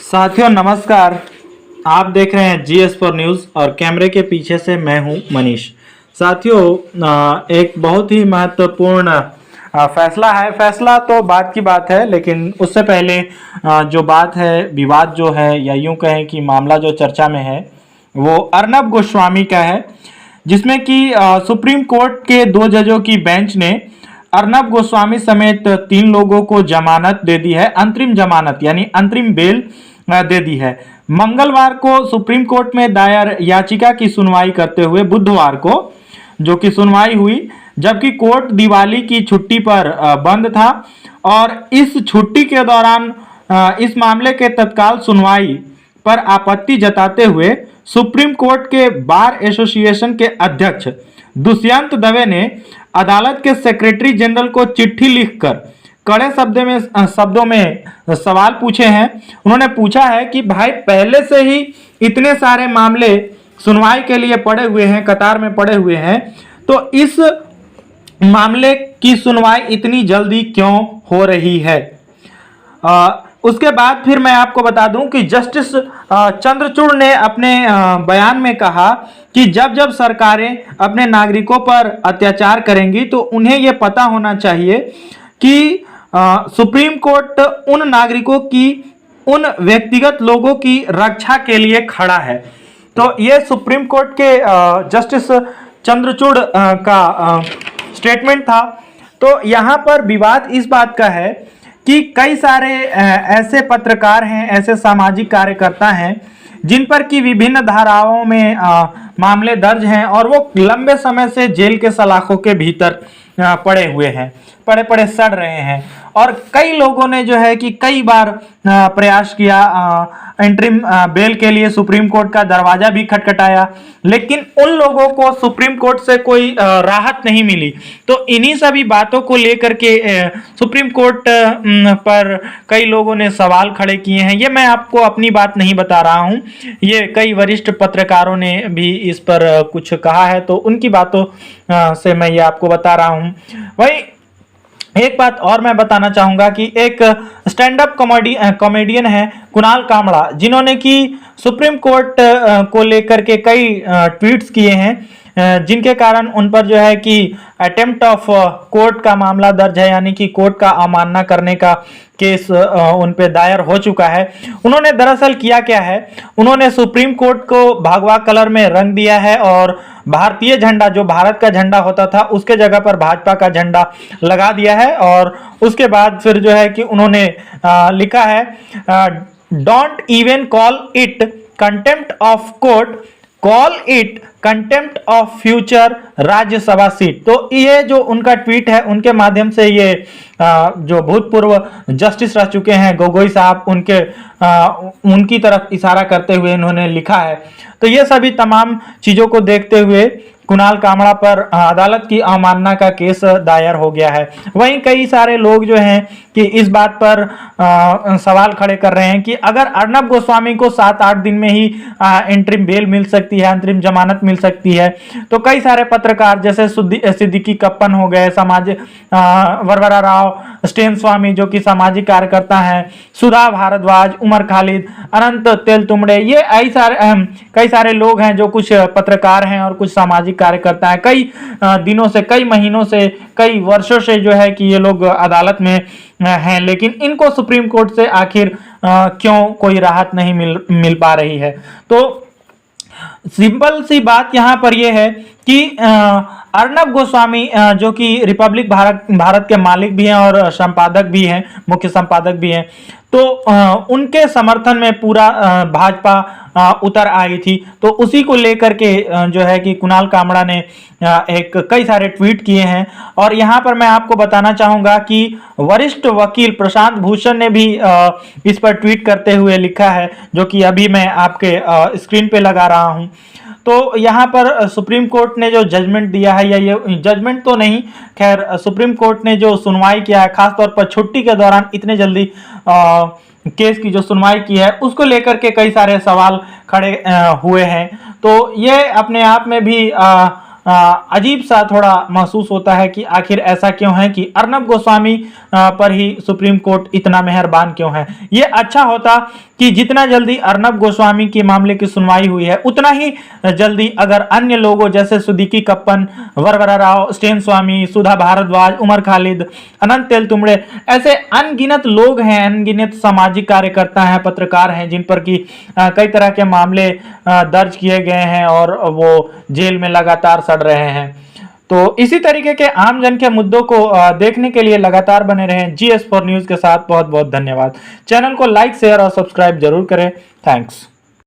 साथियों नमस्कार। आप देख रहे हैं GS4 न्यूज़ और कैमरे के पीछे से मैं हूं मनीष। साथियों एक बहुत ही महत्वपूर्ण फैसला है। फैसला तो बात की बात है, लेकिन उससे पहले जो बात है, विवाद जो है या यूं कहें कि मामला जो चर्चा में है वो अर्नब गोस्वामी का है, जिसमें कि सुप्रीम कोर्ट के 2 जजों की बेंच ने अर्नब गोस्वामी समेत 3 लोगों को जमानत दे दी है। अंतरिम जमानत यानी अंतरिम बेल दे दी है। मंगलवार को सुप्रीम कोर्ट में दायर याचिका की सुनवाई करते हुए बुधवार को जो कि सुनवाई हुई, जबकि कोर्ट दिवाली की छुट्टी पर बंद था और इस छुट्टी के दौरान इस मामले के तत्काल सुनवाई पर आपत्ति जताते हुए सुप्रीम कोर्ट के बार एसोसिएशन के अध्यक्ष दुष्यंत दवे ने अदालत के सेक्रेटरी जनरल को चिट्ठी लिखकर कड़े शब्दों में सवाल पूछे हैं। उन्होंने पूछा है कि भाई पहले से ही इतने सारे मामले सुनवाई के लिए पड़े हुए हैं, कतार में पड़े हुए हैं, तो इस मामले की सुनवाई इतनी जल्दी क्यों हो रही है। उसके बाद फिर मैं आपको बता दूं कि जस्टिस चंद्रचूड़ ने अपने बयान में कहा कि जब जब सरकारें अपने नागरिकों पर अत्याचार करेंगी तो उन्हें यह पता होना चाहिए कि सुप्रीम कोर्ट उन नागरिकों की, उन व्यक्तिगत लोगों की रक्षा के लिए खड़ा है। तो ये सुप्रीम कोर्ट के जस्टिस चंद्रचूड़ का स्टेटमेंट था। तो यहाँ पर विवाद इस बात का है कि कई सारे ऐसे पत्रकार हैं, ऐसे सामाजिक कार्यकर्ता हैं जिन पर कि विभिन्न धाराओं में मामले दर्ज हैं और वो लंबे समय से जेल के सलाखों के भीतर पड़े हुए हैं, पड़े सड़ रहे हैं। और कई लोगों ने जो है कि कई बार प्रयास किया, इंटरिम बेल के लिए सुप्रीम कोर्ट का दरवाजा भी खटखटाया, लेकिन उन लोगों को सुप्रीम कोर्ट से कोई राहत नहीं मिली। तो इन्हीं सभी बातों को लेकर के सुप्रीम कोर्ट पर कई लोगों ने सवाल खड़े किए हैं। ये मैं आपको अपनी बात नहीं बता रहा हूँ, ये कई वरिष्ठ पत्रकारों ने भी इस पर कुछ कहा है, तो उनकी बातों से मैं ये आपको बता रहा हूँ। वही एक बात और मैं बताना चाहूंगा कि एक स्टैंड अप कॉमेडियन है कुणाल कामड़ा, जिन्होंने कि सुप्रीम कोर्ट को लेकर के कई ट्वीट्स किए हैं, जिनके कारण उन पर जो है कि अटेम्प्ट ऑफ कोर्ट का मामला दर्ज है, यानी कि कोर्ट का अवमानना करने का केस उन पे दायर हो चुका है। उन्होंने दरअसल किया क्या है, उन्होंने सुप्रीम कोर्ट को भगवा कलर में रंग दिया है और भारतीय झंडा, जो भारत का झंडा होता था, उसके जगह पर भाजपा का झंडा लगा दिया है। और उसके बाद फिर जो है कि उन्होंने लिखा है, don't even call it contempt of court, call it contempt of future Rajya Sabha seat. तो ये जो उनका ट्वीट है, उनके माध्यम से ये जो भूतपूर्व जस्टिस रह चुके हैं गोगोई साहब, उनकी तरफ इशारा करते हुए इन्होंने लिखा है। तो ये सभी तमाम चीजों को देखते हुए कुणाल कामड़ा पर अदालत की अवमानना का केस दायर हो गया है। वहीं कई सारे लोग जो हैं कि इस बात पर सवाल खड़े कर रहे हैं कि अगर अर्नब गोस्वामी को 7-8 दिन में ही इंटरिम बेल मिल सकती है, अंतरिम जमानत मिल सकती है, तो कई सारे पत्रकार जैसे सिद्दीकी कप्पन हो गए, वरवरा राव, स्टेन स्वामी जो कि सामाजिक कार्यकर्ता हैं, सुधा भारद्वाज, उमर खालिद, अनंत तेलतुंबड़े, ये कई सारे लोग हैं जो कुछ पत्रकार हैं और कुछ सामाजिक कार्यकर्ता है। कई दिनों से, कई महीनों से, कई वर्षों से जो है कि ये लोग अदालत में हैं, लेकिन इनको सुप्रीम कोर्ट से आखिर क्यों कोई राहत नहीं मिल पा रही है। तो सिंपल सी बात यहां पर यह है कि अर्नब गोस्वामी जो कि रिपब्लिक भारत के मालिक भी हैं और संपादक भी हैं, मुख्य संपादक भी हैं, तो उनके समर्थन में पूरा भाजपा उतर आई थी। तो उसी को लेकर के जो है कि कुणाल कामड़ा ने कई सारे ट्वीट किए हैं। और यहाँ पर मैं आपको बताना चाहूँगा कि वरिष्ठ वकील प्रशांत भूषण ने भी इस पर ट्वीट करते हुए लिखा है, जो कि अभी मैं आपके स्क्रीन पे लगा रहा हूँ। तो यहाँ पर सुप्रीम कोर्ट ने जो जजमेंट दिया है, या ये जजमेंट तो नहीं, खैर सुप्रीम कोर्ट ने जो सुनवाई किया है, खासतौर पर छुट्टी के दौरान इतने जल्दी केस की जो सुनवाई की है, उसको लेकर के कई सारे सवाल खड़े हुए हैं। तो ये अपने आप में भी अजीब सा थोड़ा महसूस होता है कि आखिर ऐसा क्यों है कि अर्नब गोस्वामी पर ही सुप्रीम कोर्ट इतना मेहरबान क्यों है। ये अच्छा होता कि जितना जल्दी अर्नब गोस्वामी के मामले की सुनवाई हुई है उतना ही जल्दी अगर अन्य लोगों जैसे सुदीकी कप्पन, वरवरा राव, स्टेन स्वामी, सुधा भारद्वाज, उमर खालिद, अनंत तेलतुंबड़े, ऐसे अनगिनत लोग हैं, अनगिनत सामाजिक कार्यकर्ता हैं, पत्रकार हैं जिन पर की कई तरह के मामले दर्ज किए गए हैं और वो जेल में लगातार सड़ रहे हैं। तो इसी तरीके के आम जन के मुद्दों को देखने के लिए लगातार बने रहें GS4 न्यूज के साथ। बहुत बहुत धन्यवाद। चैनल को लाइक, शेयर और सब्सक्राइब जरूर करें। थैंक्स।